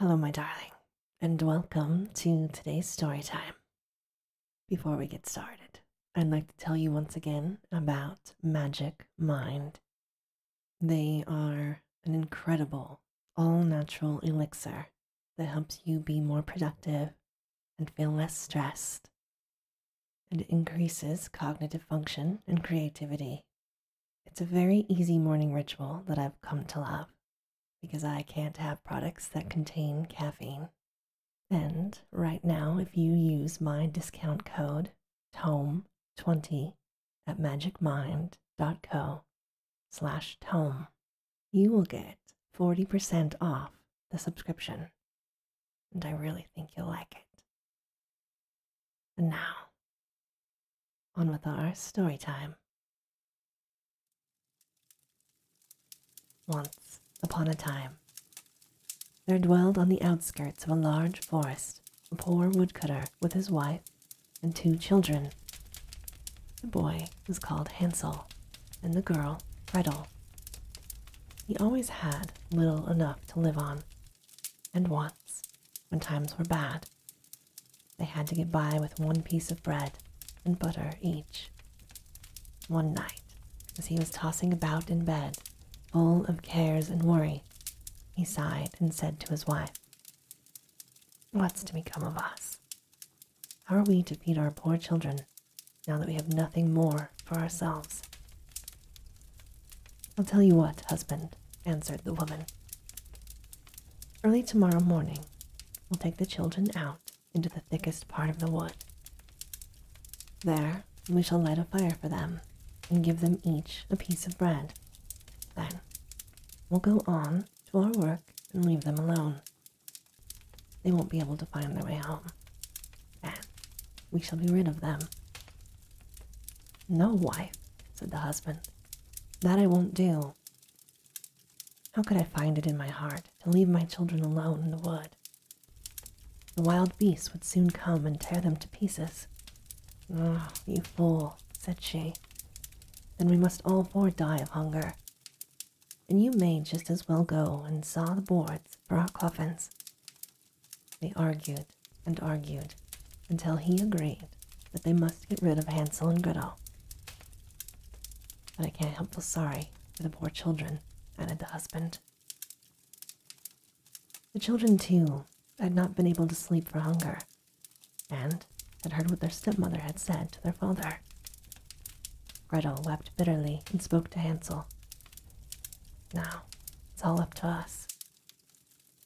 Hello, my darling, and welcome to today's story time. Before we get started, I'd like to tell you once again about Magic Mind. They are an incredible, all natural elixir that helps you be more productive and feel less stressed, and increases cognitive function and creativity. It's a very easy morning ritual that I've come to love because I can't have products that contain caffeine. And right now, if you use my discount code TOME20 at magicmind.co/tome, you will get 40% off the subscription. And I really think you'll like it. And now, on with our story time. Once upon a time, there dwelled on the outskirts of a large forest a poor woodcutter with his wife and 2 children. The boy was called Hansel, and the girl Gretel. He always had little enough to live on, and once, when times were bad, they had to get by with 1 piece of bread and butter each. One night, as he was tossing about in bed, full of cares and worry, he sighed and said to his wife, "What's to become of us? How are we to feed our poor children now that we have nothing more for ourselves?" "I'll tell you what, husband," answered the woman. "Early tomorrow morning, we'll take the children out into the thickest part of the wood. There, we shall light a fire for them and give them each a piece of bread. Then, we'll go on to our work and leave them alone. They won't be able to find their way home, and we shall be rid of them." "No, wife," said the husband, "that I won't do. How could I find it in my heart to leave my children alone in the wood? The wild beasts would soon come and tear them to pieces." "Oh, you fool," said she. "Then we must all 4 die of hunger. And you may just as well go and saw the boards for our coffins." They argued and argued until he agreed that they must get rid of Hansel and Gretel. "But I can't help feel sorry for the poor children," added the husband. The children, too, had not been able to sleep for hunger, and had heard what their stepmother had said to their father. Gretel wept bitterly and spoke to Hansel. "Now, it's all up to us."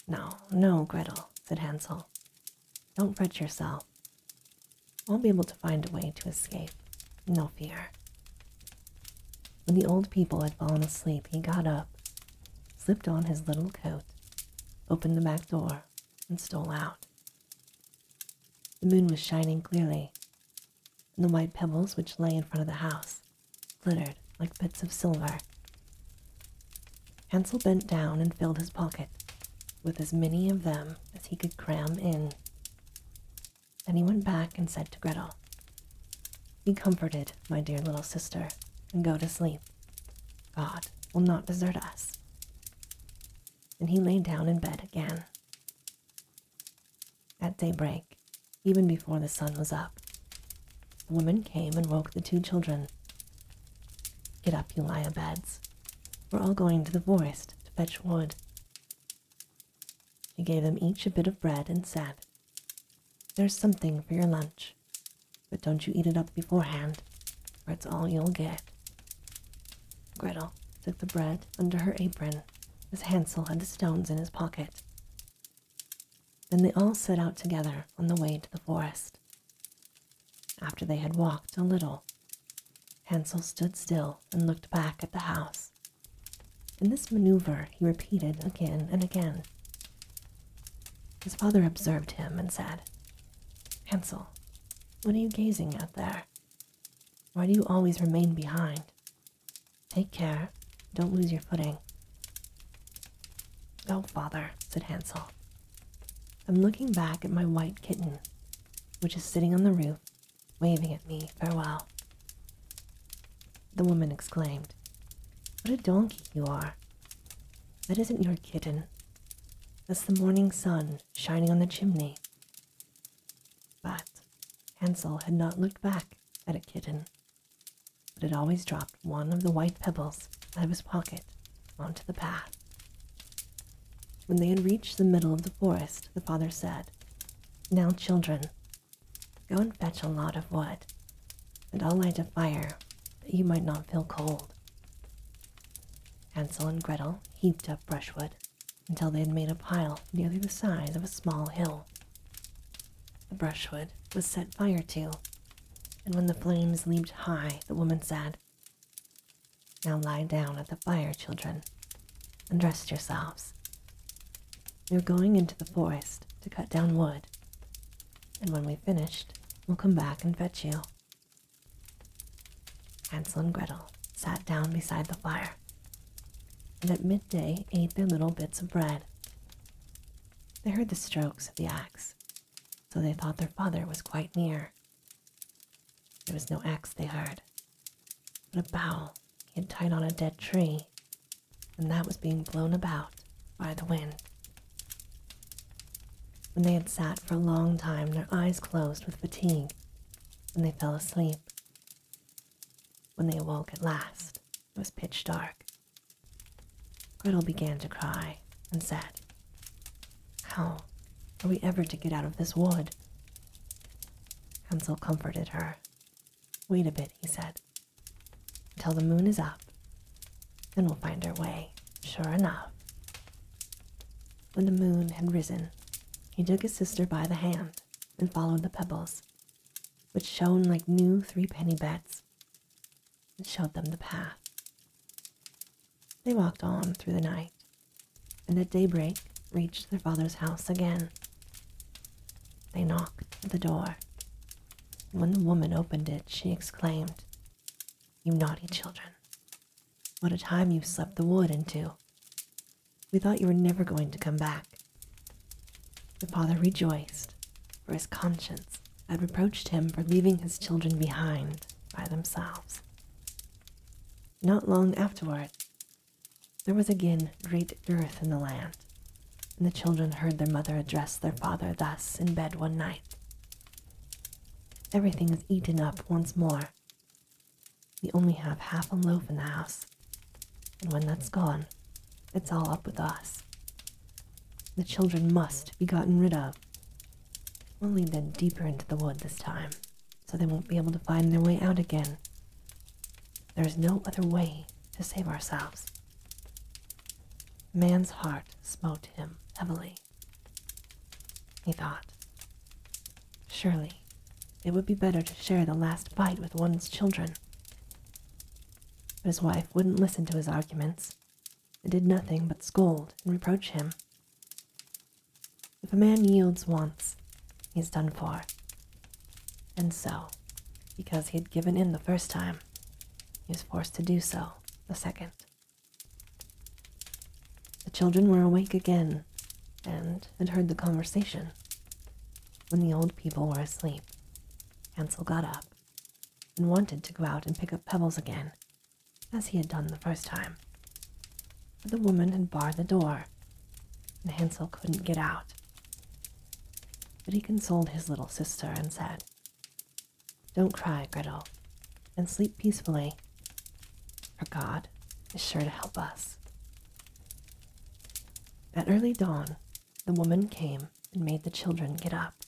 "No, no, Gretel," said Hansel. "Don't fret yourself. I'll be able to find a way to escape. No fear." When the old people had fallen asleep, he got up, slipped on his little coat, opened the back door, and stole out. The moon was shining clearly, and the white pebbles which lay in front of the house glittered like bits of silver. Hansel bent down and filled his pocket with as many of them as he could cram in. Then he went back and said to Gretel, "Be comforted, my dear little sister, and go to sleep. God will not desert us." And he lay down in bed again. At daybreak, even before the sun was up, the woman came and woke the 2 children. "Get up, you lie-a-beds. We're all going to the forest to fetch wood." She gave them each a bit of bread and said, "There's something for your lunch, but don't you eat it up beforehand, or it's all you'll get." Gretel took the bread under her apron, as Hansel had the stones in his pocket. Then they all set out together on the way to the forest. After they had walked a little, Hansel stood still and looked back at the house. And this maneuver he repeated again and again. His father observed him and said, "Hansel, what are you gazing at there? Why do you always remain behind? Take care, don't lose your footing." "Oh, father," said Hansel, "I'm looking back at my white kitten, which is sitting on the roof, waving at me farewell." The woman exclaimed, "What a donkey you are! That isn't your kitten. as the morning sun shining on the chimney. But Hansel had not looked back at a kitten, but had always dropped one of the white pebbles out of his pocket onto the path. When they had reached the middle of the forest, the father said, "Now, children, go and fetch a lot of wood, and I'll light a fire that you might not feel cold." Hansel and Gretel heaped up brushwood until they had made a pile nearly the size of a small hill. The brushwood was set fire to, and when the flames leaped high, the woman said, "Now lie down at the fire, children, and rest yourselves. We're going into the forest to cut down wood, and when we've finished, we'll come back and fetch you." Hansel and Gretel sat down beside the fire, and at midday ate their little bits of bread. They heard the strokes of the axe, so they thought their father was quite near. There was no axe they heard, but a bough he had tied on a dead tree, and that was being blown about by the wind. When they had sat for a long time, their eyes closed with fatigue, and they fell asleep. When they awoke at last, it was pitch dark. Gretel began to cry and said, "How are we ever to get out of this wood?" Hansel comforted her. "Wait a bit," he said, "until the moon is up, then we'll find our way, sure enough." When the moon had risen, he took his sister by the hand and followed the pebbles, which shone like new three-penny bits, and showed them the path. They walked on through the night, and at daybreak reached their father's house again. They knocked at the door, and when the woman opened it, she exclaimed, "You naughty children, what a time you slept the wood into. We thought you were never going to come back." The father rejoiced, for his conscience had reproached him for leaving his children behind by themselves. Not long afterward, there was again great dearth in the land, and the children heard their mother address their father thus in bed one night. "Everything is eaten up once more. We only have half a loaf in the house, and when that's gone, it's all up with us. The children must be gotten rid of. We'll lead them deeper into the wood this time, so they won't be able to find their way out again. There is no other way to save ourselves." The man's heart smote him heavily. He thought, surely it would be better to share the last bite with one's children. But his wife wouldn't listen to his arguments, and did nothing but scold and reproach him. If a man yields once, he's done for. And so, because he had given in the first time, he was forced to do so the second. The children were awake again, and had heard the conversation. When the old people were asleep, Hansel got up, and wanted to go out and pick up pebbles again, as he had done the first time. But the woman had barred the door, and Hansel couldn't get out. But he consoled his little sister and said, "Don't cry, Gretel, and sleep peacefully, for God is sure to help us." At early dawn, the woman came and made the children get up.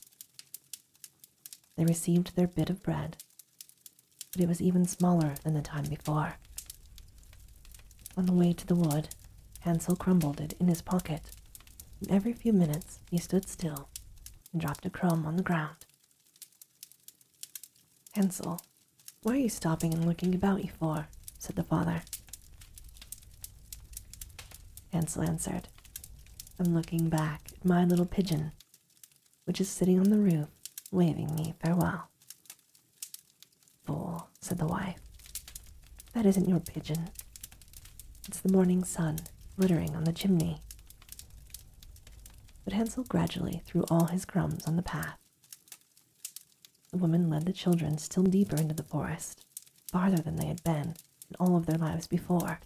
They received their bit of bread, but it was even smaller than the time before. On the way to the wood, Hansel crumbled it in his pocket, and every few minutes he stood still and dropped a crumb on the ground. "Hansel, what are you stopping and looking about you for?" said the father. Hansel answered, "I'm looking back at my little pigeon, which is sitting on the roof, waving me farewell." "Fool," said the wife, "that isn't your pigeon. It's the morning sun glittering on the chimney." But Hansel gradually threw all his crumbs on the path. The woman led the children still deeper into the forest, farther than they had been in all of their lives before.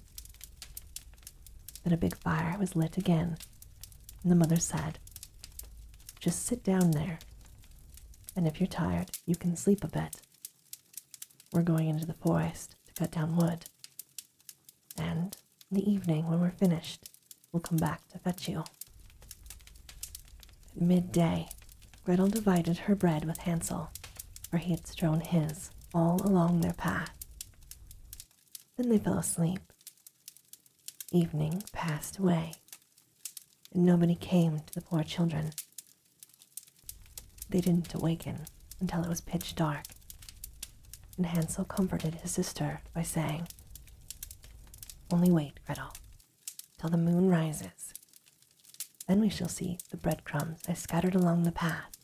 Then a big fire was lit again, and the mother said, "Just sit down there, and if you're tired, you can sleep a bit. We're going into the forest to cut down wood, and in the evening when we're finished, we'll come back to fetch you." At midday, Gretel divided her bread with Hansel, for he had strewn his all along their path. Then they fell asleep. Evening passed away, and nobody came to the poor children. They didn't awaken until it was pitch dark, and Hansel comforted his sister by saying, "Only wait, Gretel, till the moon rises. Then we shall see the breadcrumbs I scattered along the path,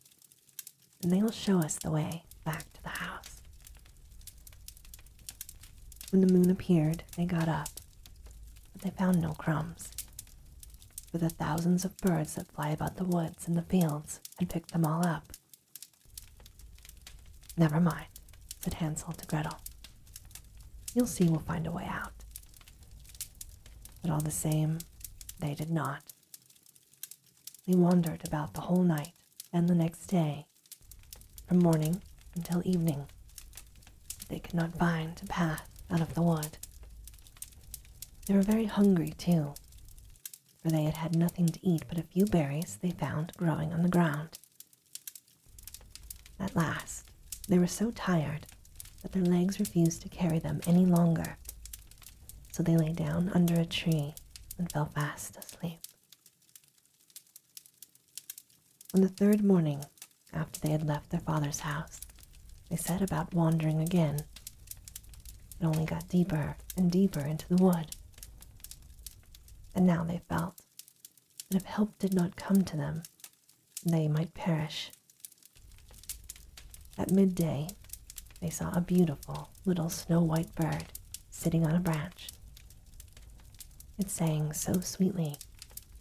and they will show us the way back to the house." When the moon appeared, they got up, but they found no crumbs, for the thousands of birds that fly about the woods and the fields had picked them all up. "Never mind," said Hansel to Gretel. "You'll see we'll find a way out." But all the same, they did not. They wandered about the whole night and the next day, from morning until evening. They could not find a path out of the wood. They were very hungry, too, for they had had nothing to eat but a few berries they found growing on the ground. At last, they were so tired that their legs refused to carry them any longer, so they lay down under a tree and fell fast asleep. On the third morning, after they had left their father's house, they set about wandering again. It only got deeper and deeper into the wood, and now they felt that if help did not come to them, they might perish. At midday, they saw a beautiful little snow-white bird sitting on a branch. It sang so sweetly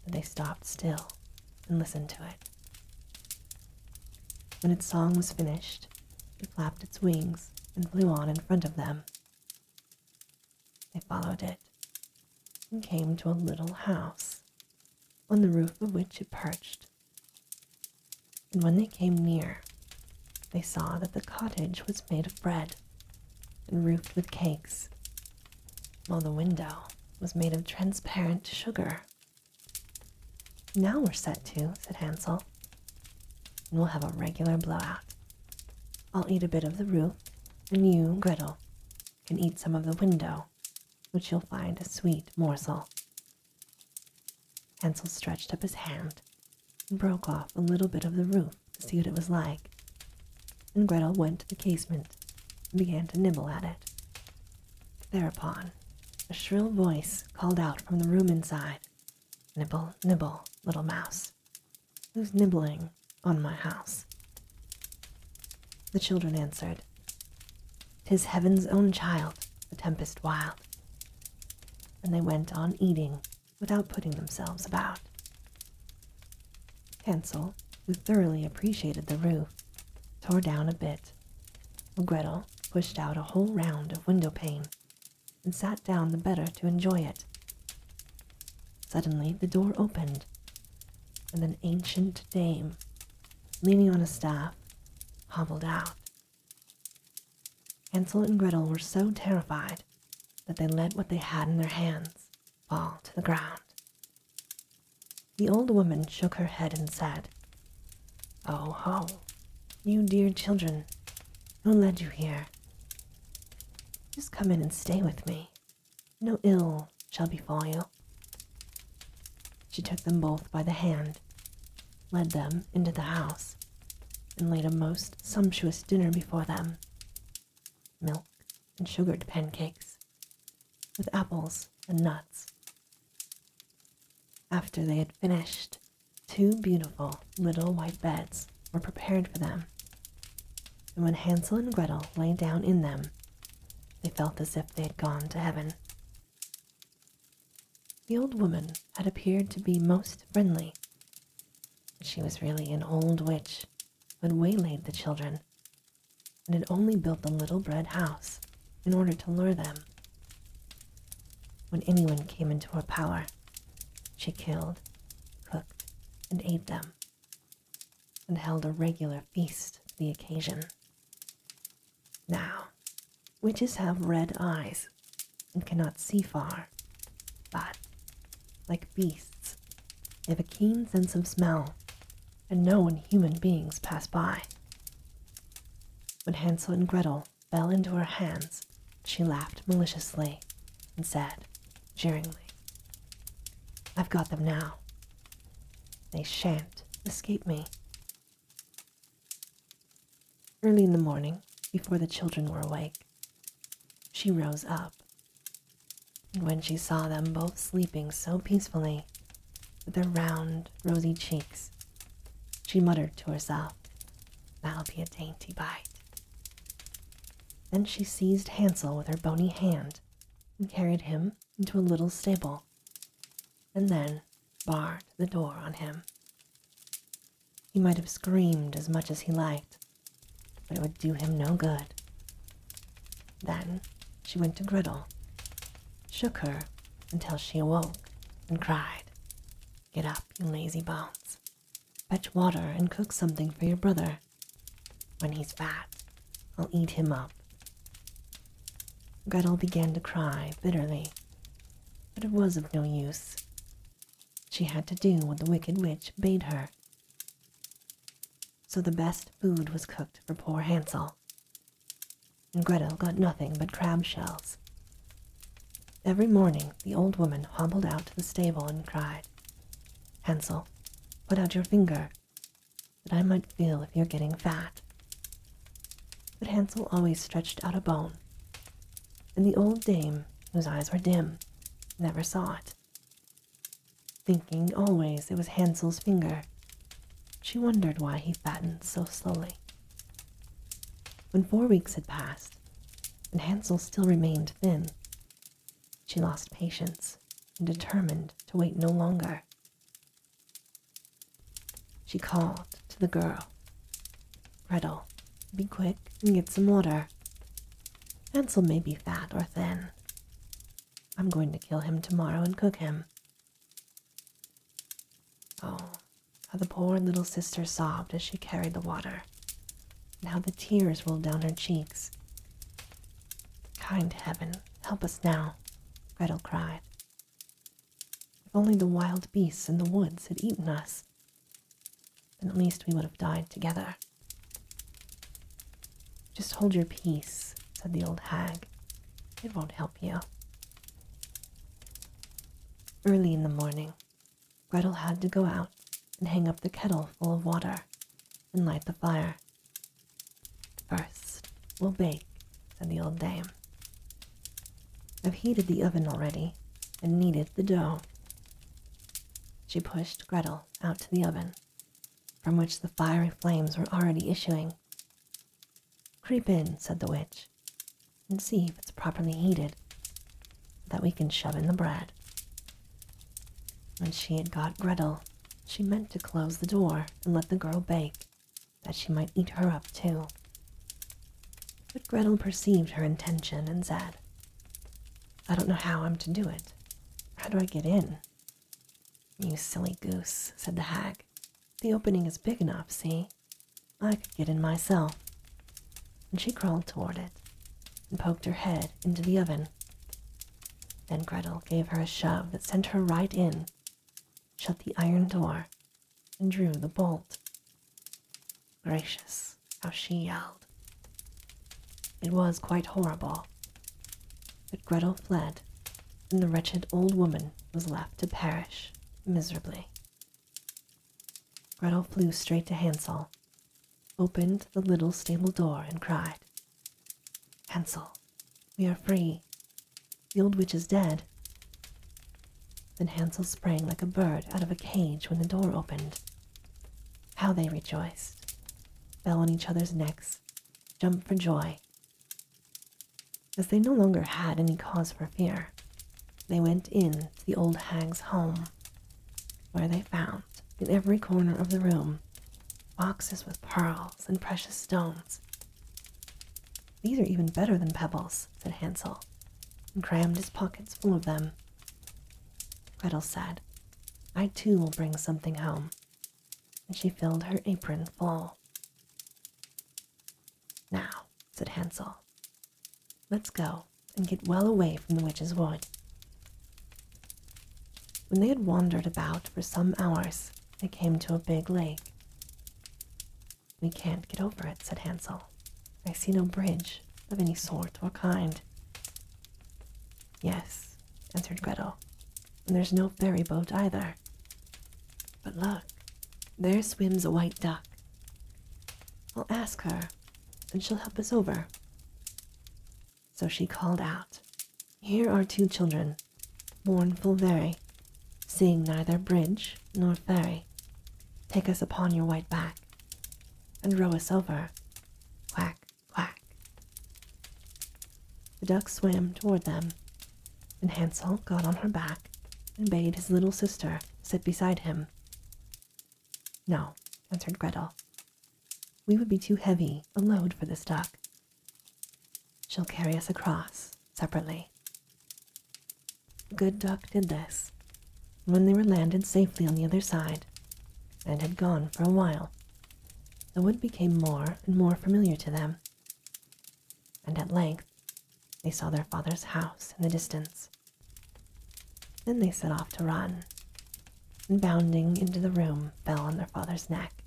that they stopped still and listened to it. When its song was finished, it flapped its wings and flew on in front of them. They followed it and came to a little house, on the roof of which it perched. And when they came near, they saw that the cottage was made of bread and roofed with cakes, while the window was made of transparent sugar. "Now we're set to," said Hansel, "and we'll have a regular blowout. I'll eat a bit of the roof, and you, Gretel, can eat some of the window, which you'll find a sweet morsel." Hansel stretched up his hand and broke off a little bit of the roof to see what it was like, and Gretel went to the casement and began to nibble at it. Thereupon, a shrill voice called out from the room inside, "Nibble, nibble, little mouse. Who's nibbling on my house?" The children answered, "'Tis heaven's own child, the tempest wild." And they went on eating without putting themselves about. Hansel, who thoroughly appreciated the roof, tore down a bit, while Gretel pushed out a whole round of window pane and sat down the better to enjoy it. Suddenly the door opened, and an ancient dame, leaning on a staff, hobbled out. Hansel and Gretel were so terrified that they let what they had in their hands fall to the ground. The old woman shook her head and said, "Oh ho, you dear children, who led you here? Just come in and stay with me. No ill shall befall you." She took them both by the hand, led them into the house, and laid a most sumptuous dinner before them. Milk and sugared pancakes, with apples and nuts. After they had finished, 2 beautiful little white beds were prepared for them, and when Hansel and Gretel lay down in them, they felt as if they had gone to heaven. The old woman had appeared to be most friendly, but she was really an old witch who had waylaid the children and had only built the little bread house in order to lure them. When anyone came into her power, she killed, cooked, and ate them, and held a regular feast to the occasion. Now, witches have red eyes and cannot see far, but, like beasts, they have a keen sense of smell and know when human beings pass by. When Hansel and Gretel fell into her hands, she laughed maliciously and said, jeeringly, "I've got them now. They shan't escape me." Early in the morning, before the children were awake, she rose up, and when she saw them both sleeping so peacefully, with their round, rosy cheeks, she muttered to herself, "That'll be a dainty bite." Then she seized Hansel with her bony hand and carried him into a little stable, and then barred the door on him. He might have screamed as much as he liked, but it would do him no good. Then she went to Gretel, shook her until she awoke, and cried, "Get up, you lazy bones. Fetch water and cook something for your brother. When he's fat, I'll eat him up." Gretel began to cry bitterly, but it was of no use. She had to do what the wicked witch bade her. So the best food was cooked for poor Hansel, and Gretel got nothing but crab shells. Every morning the old woman hobbled out to the stable and cried, "Hansel, put out your finger, that I might feel if you're getting fat." But Hansel always stretched out a bone, and the old dame, whose eyes were dim, never saw it. Thinking always it was Hansel's finger, she wondered why he fattened so slowly. When 4 weeks had passed, and Hansel still remained thin, she lost patience and determined to wait no longer. She called to the girl, "Gretel, be quick and get some water. Hansel may be fat or thin. I'm going to kill him tomorrow and cook him." Oh, how the poor little sister sobbed as she carried the water, and how the tears rolled down her cheeks. "Kind heaven, help us now," Gretel cried. "If only the wild beasts in the woods had eaten us, then at least we would have died together." "Just hold your peace," said the old hag. "It won't help you." Early in the morning, Gretel had to go out and hang up the kettle full of water and light the fire. "First, we'll bake," said the old dame. "I've heated the oven already and kneaded the dough." She pushed Gretel out to the oven, from which the fiery flames were already issuing. "Creep in," said the witch, "and see if it's properly heated, so that we can shove in the bread." When she had got Gretel, she meant to close the door and let the girl bake, that she might eat her up too. But Gretel perceived her intention and said, "I don't know how I'm to do it. How do I get in?" "You silly goose," said the hag. "The opening is big enough, see? I could get in myself." And she crawled toward it and poked her head into the oven. Then Gretel gave her a shove that sent her right in, shut the iron door, and drew the bolt. Gracious, how she yelled. It was quite horrible, but Gretel fled, and the wretched old woman was left to perish miserably. Gretel flew straight to Hansel, opened the little stable door, and cried, "Hansel, we are free. The old witch is dead." Then Hansel sprang like a bird out of a cage when the door opened. How they rejoiced, fell on each other's necks, jumped for joy. As they no longer had any cause for fear, they went in to the old hag's home, where they found, in every corner of the room, boxes with pearls and precious stones. "These are even better than pebbles," said Hansel, and crammed his pockets full of them. Gretel said, "I too will bring something home, and she filled her apron full. "Now," said Hansel, "let's go and get well away from the witch's wood." When they had wandered about for some hours, they came to a big lake. "We can't get over it," said Hansel. "I see no bridge of any sort or kind." "Yes," answered Gretel, "and there's no ferry boat either. But look, there swims a white duck. I'll ask her, and she'll help us over." So she called out, "Here are two children, mournful very, seeing neither bridge nor ferry. Take us upon your white back, and row us over. Quack, quack." The duck swam toward them, and Hansel got on her back and bade his little sister sit beside him. "No," answered Gretel. "We would be too heavy a load for this duck. She'll carry us across separately." The good duck did this, and when they were landed safely on the other side, and had gone for a while, the wood became more and more familiar to them, and at length they saw their father's house in the distance. Then they set off to run, and bounding into the room fell on their father's neck.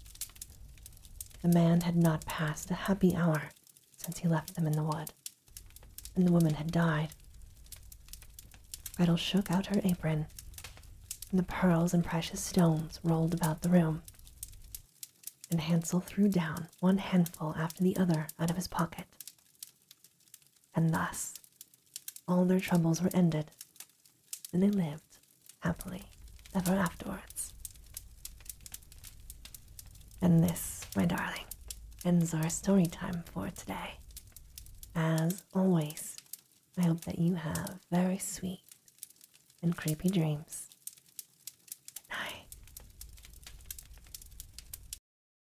The man had not passed a happy hour since he left them in the wood, and the woman had died. Gretel shook out her apron, and the pearls and precious stones rolled about the room, and Hansel threw down one handful after the other out of his pocket. And thus all their troubles were ended, and they lived happily ever afterwards. And this, my darling, ends our story time for today. As always, I hope that you have very sweet and creepy dreams.